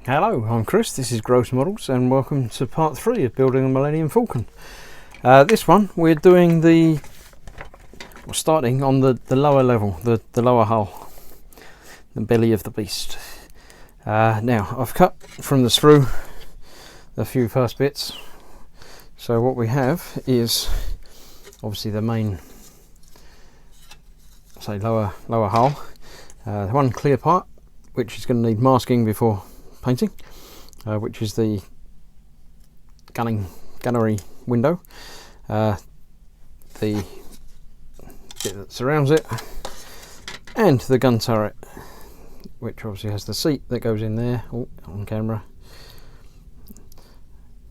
Hello, I'm Chris, this is Gross Models and welcome to part 3 of building the Millennium Falcon. This one we're doing starting on the lower level, the lower hull, the belly of the beast. Now I've cut from the sprue the few first bits, so what we have is obviously the main, say lower hull, one clear part which is going to need masking before painting, which is the gunnery window, the bit that surrounds it, and the gun turret, which obviously has the seat that goes in there on camera,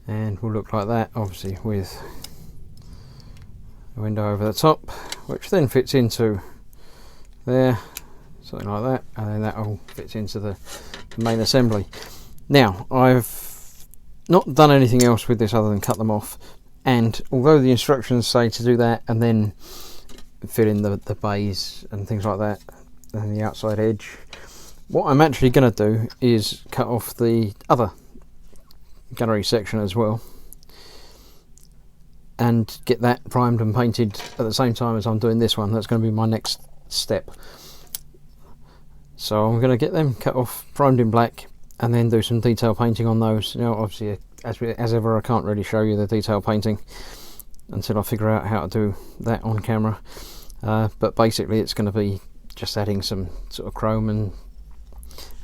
and will look like that, obviously with a window over the top, which then fits into there, something like that, and then that all fits into the main assembly. Now I've not done anything else with this other than cut them off, and although the instructions say to do that and then fill in the bays and things like that and the outside edge, what I'm actually going to do is cut off the other gunnery section as well and get that primed and painted at the same time as I'm doing this one. That's going to be my next step. So I'm going to get them cut off, primed in black, and then do some detail painting on those. Now obviously as ever I can't really show you the detail painting until I figure out how to do that on camera, but basically it's going to be just adding some sort of chrome and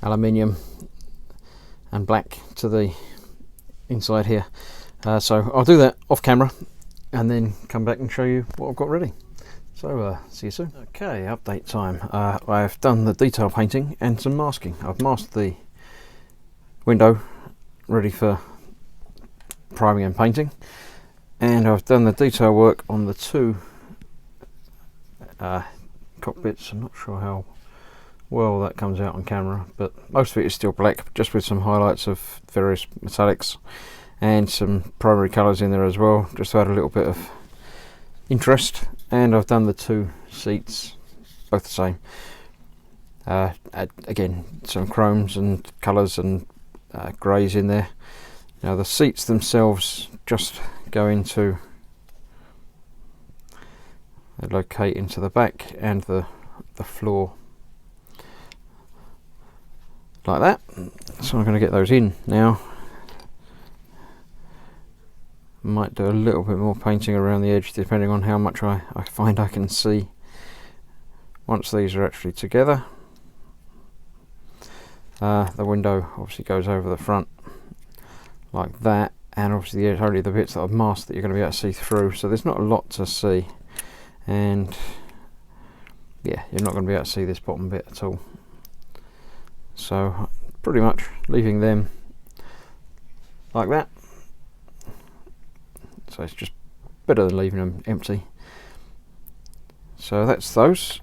aluminium and black to the inside here. So I'll do that off camera and then come back and show you what I've got ready. So see you soon. Okay, update time. I've done the detail painting and some masking. I've masked the window ready for priming and painting, and I've done the detail work on the two cockpits. I'm not sure how well that comes out on camera, but most of it is still black, just with some highlights of various metallics and some primary colours in there as well, just to add a little bit of interest. And I've done the two seats, both the same. Again, some chromes and colours and greys in there. Now the seats themselves just go into, they locate into the back and the floor like that. So I'm going to get those in now. Might do a little bit more painting around the edge depending on how much I find I can see once these are actually together. The window obviously goes over the front like that, and obviously there's only the bits that I've masked that you're going to be able to see through, so there's not a lot to see, and yeah, you're not going to be able to see this bottom bit at all. So pretty much leaving them like that. So it's just better than leaving them empty. So that's those.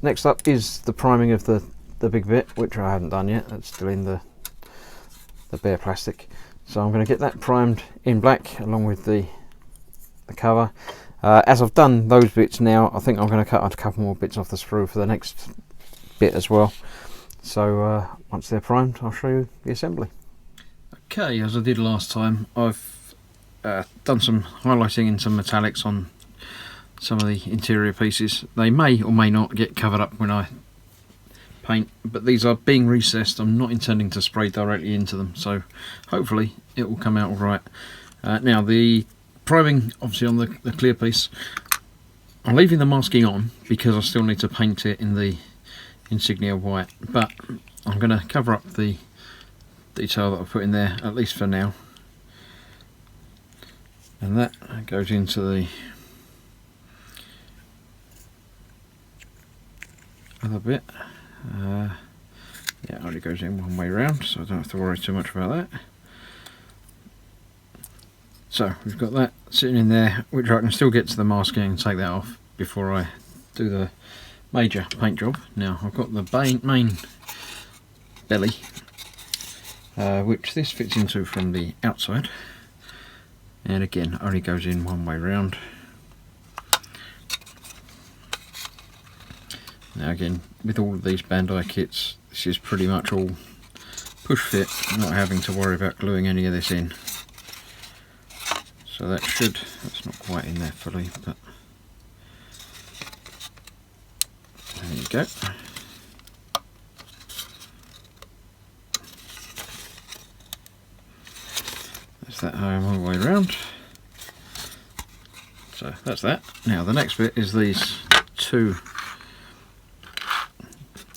Next up is the priming of the big bit, which I haven't done yet. That's still in the bare plastic. So I'm going to get that primed in black along with the cover. As I've done those bits now, I think I'm going to cut a couple more bits off the sprue for the next bit as well. So once they're primed, I'll show you the assembly. Okay, as I did last time, I've done some highlighting and some metallics on some of the interior pieces. They may or may not get covered up when I paint, but these are being recessed. I'm not intending to spray directly into them, so hopefully it will come out all right. Now the priming obviously on the clear piece, I'm leaving the masking on because I still need to paint it in the insignia white, but I'm going to cover up the detail that I put in there, at least for now. And that goes into the other bit. Yeah, it only goes in one way round, so I don't have to worry too much about that. So we've got that sitting in there, which I can still get to the masking and take that off before I do the major paint job. Now I've got the main belly, which this fits into from the outside. And again, only goes in one way round. Now again, with all of these Bandai kits, this is pretty much all push fit, not having to worry about gluing any of this in. So that should, that's not quite in there fully, but there you go. That's that home all the way around. So that's that. Now the next bit is these two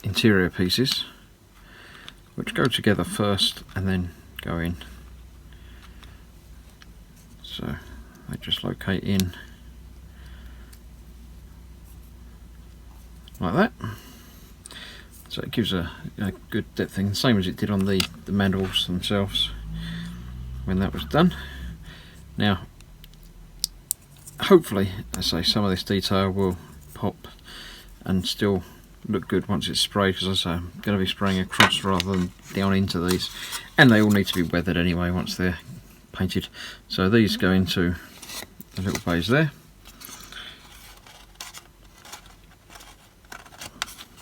interior pieces, which go together first and then go in. So they just locate in like that. So it gives a good depth thing, same as it did on the mandrels themselves when that was done. Now hopefully, I say, some of this detail will pop and still look good once it's sprayed, because I say I'm going to be spraying across rather than down into these, and they all need to be weathered anyway once they're painted. So these go into the little bays there.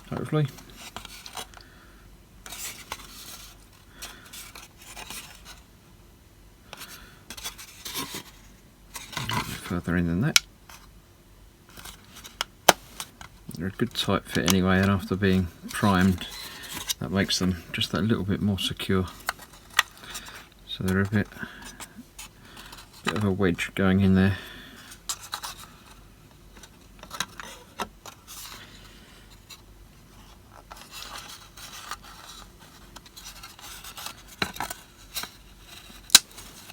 Hopefully. Further in than that. They're a good tight fit anyway, and after being primed, that makes them just that little bit more secure. So they're a bit of a wedge going in there.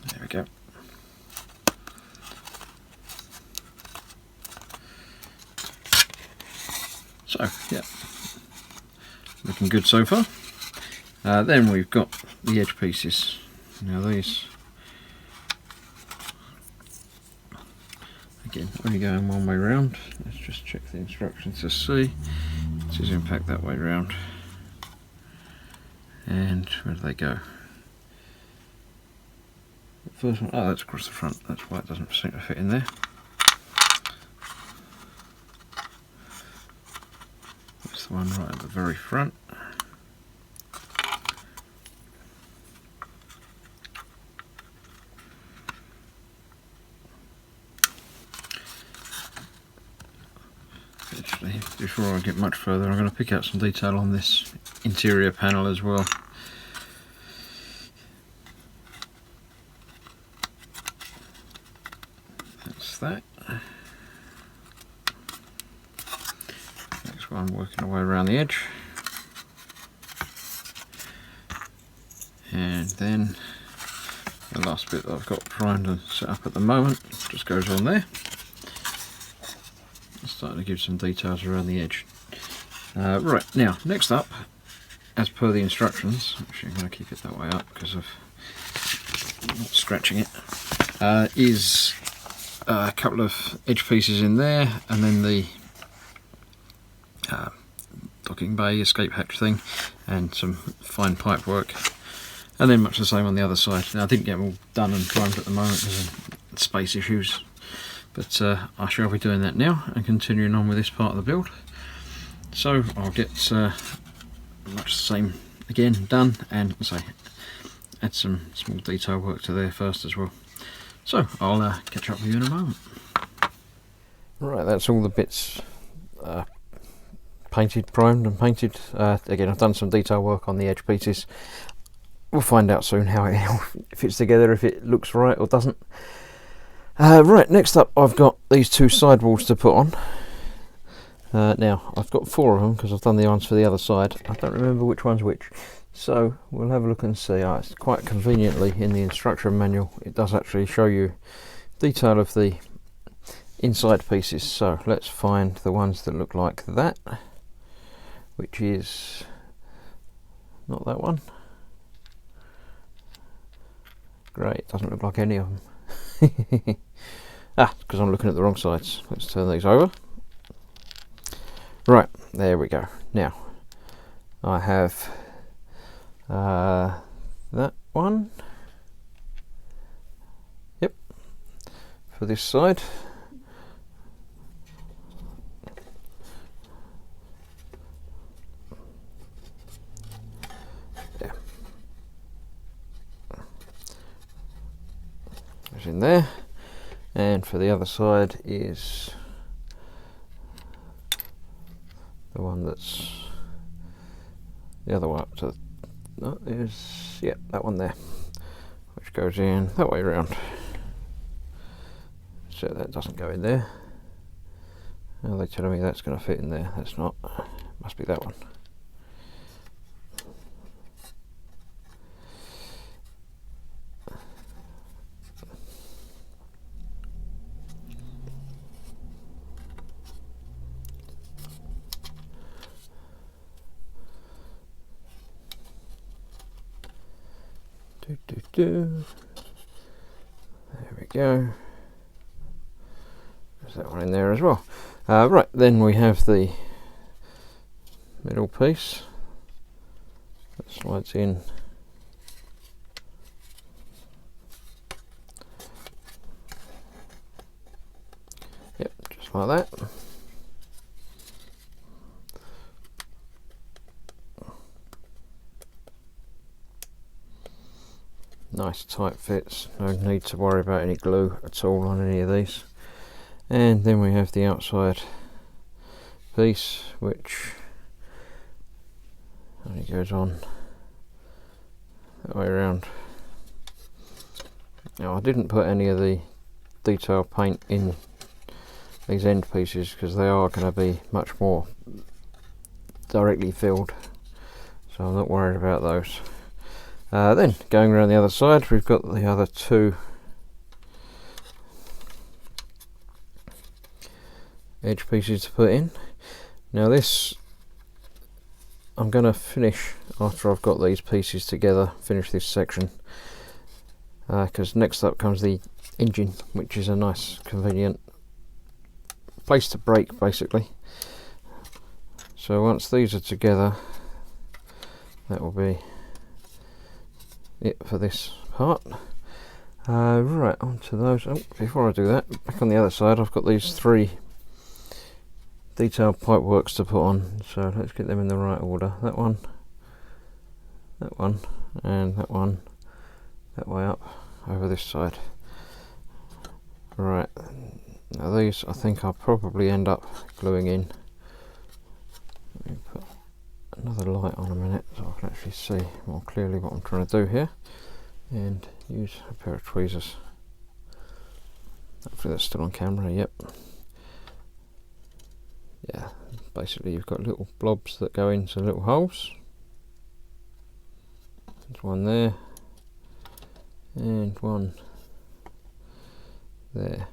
There we go. So yeah, looking good so far. Then we've got the edge pieces. Now these, again, only going one way round. Let's just check the instructions to see. This is impact that way round. And where do they go? The first one, oh, that's across the front. That's why it doesn't seem to fit in there. That's the one right at the very front. Actually, before I get much further, I'm going to pick out some detail on this interior panel as well. That's that. Next one, working our way around the edge. And then the last bit that I've got primed and set up at the moment just goes on there. Starting to give some details around the edge. Right, now next up, as per the instructions, actually I'm going to keep it that way up because of not scratching it, is a couple of edge pieces in there, and then the docking bay escape hatch thing, and some fine pipe work, and then much the same on the other side. Now I didn't get them all done and primed at the moment because of space issues. But I shall be doing that now and continuing on with this part of the build. So I'll get much the same again done, and say add some small detail work to there first as well. So I'll catch up with you in a moment. Right, that's all the bits painted, primed and painted. Again, I've done some detail work on the edge pieces. We'll find out soon how it fits together, if it looks right or doesn't. Right, next up I've got these two sidewalls to put on. Now, I've got 4 of them because I've done the ones for the other side. I don't remember which one's which. So, we'll have a look and see. It's quite conveniently in the instruction manual, it does actually show you detail of the inside pieces. So, let's find the ones that look like that, which is not that one. Great, doesn't look like any of them. Because I'm looking at the wrong sides. Let's turn these over. Right, there we go. Now, I have that one. Yep, for this side. Yeah. in there, and for the other side is the one that's the other one up to that one there, which goes in that way around. So that doesn't go in there. Now they're telling me that's going to fit in there. That's not. Must be that one. There we go. There's that one in there as well. Right, then we have the middle piece that slides in. Yep, just like that. Nice tight fits, no need to worry about any glue at all on any of these. And then we have the outside piece, which only goes on that way around. Now I didn't put any of the detail paint in these end pieces because they are going to be much more directly filled, so I'm not worried about those. Then going around the other side, we've got the other two edge pieces to put in. Now this I'm going to finish after I've got these pieces together, finish this section, because next up comes the engine, which is a nice convenient place to brake basically. So once these are together, that will be it for this part. Right, onto those. Oh, before I do that, back on the other side I've got these three detailed pipe works to put on, so let's get them in the right order. That one, and that one that way up over this side. Right, now these I think I'll probably end up gluing in. Let me put another light on a minute so I can actually see more clearly what I'm trying to do here, and use a pair of tweezers. Hopefully that's still on camera. Yep. Yeah, basically you've got little blobs that go into little holes. There's one there and one there.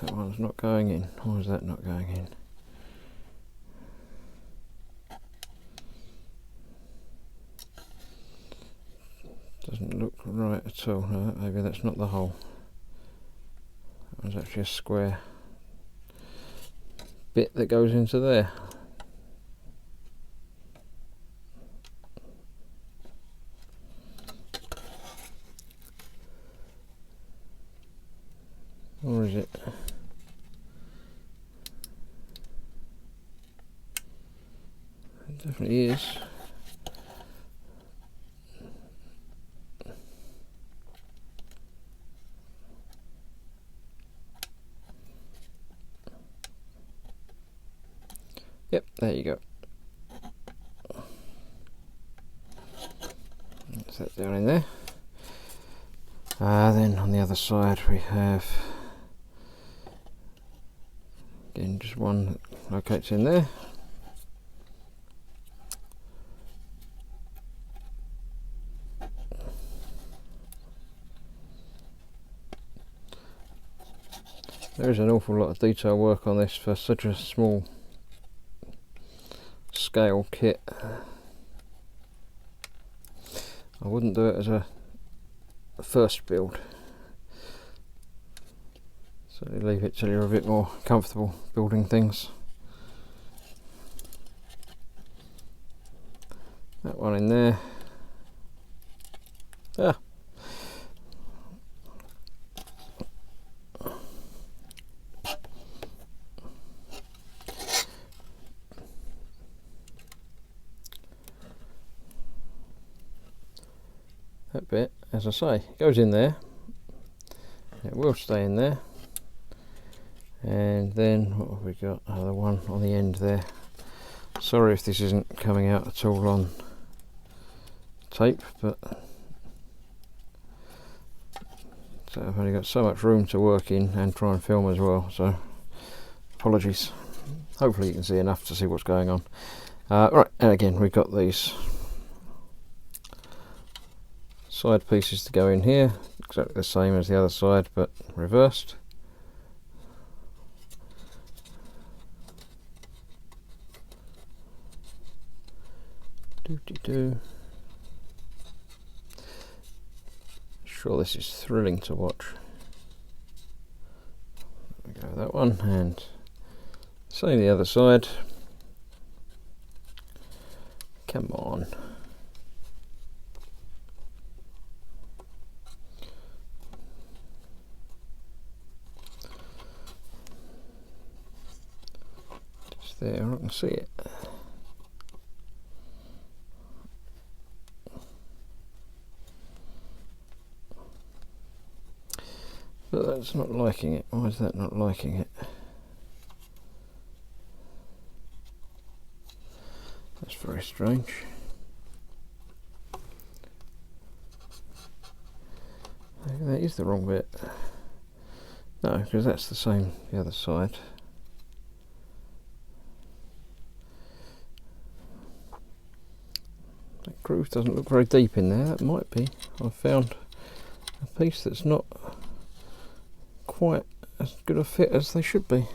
That one's not going in. Why is that not going in? Doesn't look right at all. No, maybe that's not the hole. That one's actually a square bit that goes into there. Or is it? It definitely is. Yep, there you go. That's that down in there. Then on the other side we have, again, just one that locates in there. There is an awful lot of detail work on this for such a small scale kit. I wouldn't do it as a first build. So leave it till you're a bit more comfortable building things. That one in there. Ah. that bit, as I say, goes in there. It will stay in there. And then what have we got? Oh, the one on the end there. Sorry if this isn't coming out at all on tape, but so I've only got so much room to work in and try and film as well, so apologies. Hopefully you can see enough to see what's going on. Right, and again we've got these side pieces to go in here, exactly the same as the other side but reversed. Sure, this is thrilling to watch. There we go, that one, and same the other side. Come on. Just there, I can see it. But that's not liking it. Why is that not liking it? That's very strange. Maybe that is the wrong bit. No, because that's the same the other side. That groove doesn't look very deep in there. That might be. I've found a piece that's not quite as good a fit as they should be.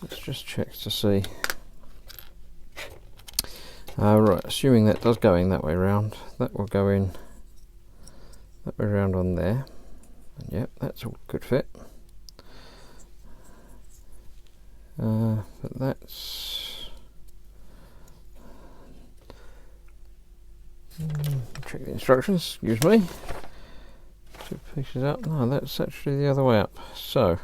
Let's just check to see. Right, assuming that does go in that way round, that will go in that way round on there. And yep, that's all good fit. But that's check the instructions, excuse me. 2 pieces up. No, that's actually the other way up. So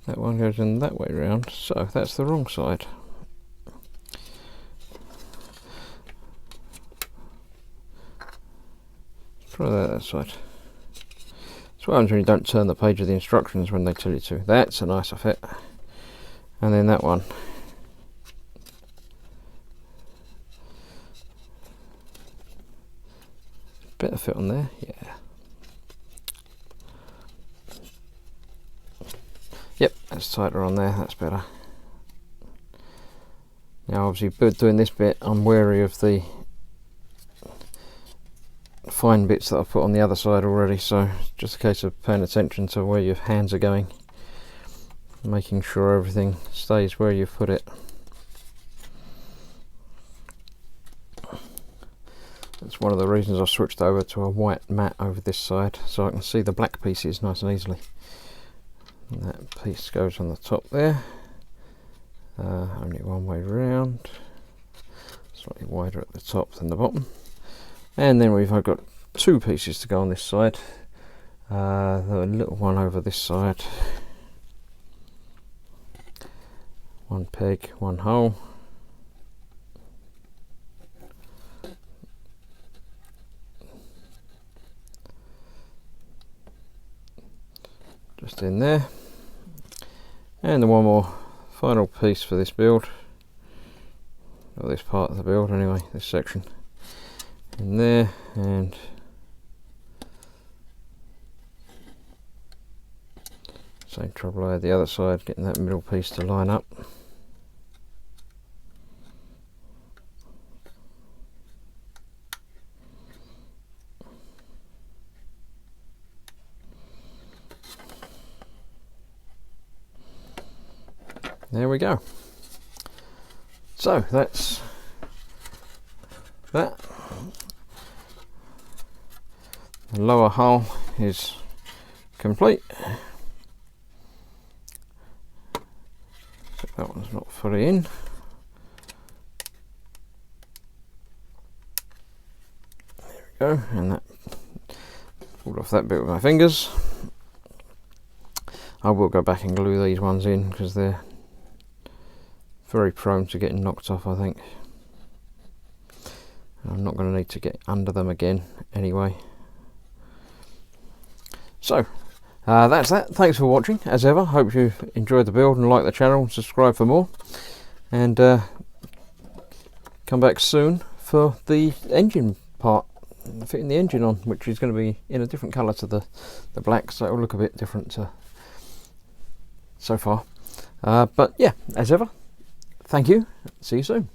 that one goes in that way round. So that's the wrong side. Let's try that side. That's what happens when you don't turn the page of the instructions when they tell you to. That's a nicer fit. And then that one. Better fit on there, yeah. Yep, that's tighter on there, that's better. Now obviously doing this bit, I'm wary of the fine bits that I've put on the other side already, so just a case of paying attention to where your hands are going, making sure everything stays where you've put it. That's one of the reasons I switched over to a white matte over this side, so I can see the black pieces nice and easily. And that piece goes on the top there, only one way round, slightly wider at the top than the bottom. And then I've got 2 pieces to go on this side, the little one over this side, 1 peg, 1 hole. Just in there, and then one more final piece for this build, or this part of the build anyway, this section in there, and same trouble I had the other side, getting that middle piece to line up. There we go. So that's that. The lower hull is complete. That one's not fully in. There we go, and that pulled off that bit with my fingers. I will go back and glue these ones in because they're very prone to getting knocked off, I think. I'm not going to need to get under them again anyway. So that's that. Thanks for watching as ever. Hope you enjoyed the build and like the channel and subscribe for more, and come back soon for the engine part, fitting the engine on, which is going to be in a different colour to the black, so it'll look a bit different so far. But yeah, as ever, thank you. See you soon.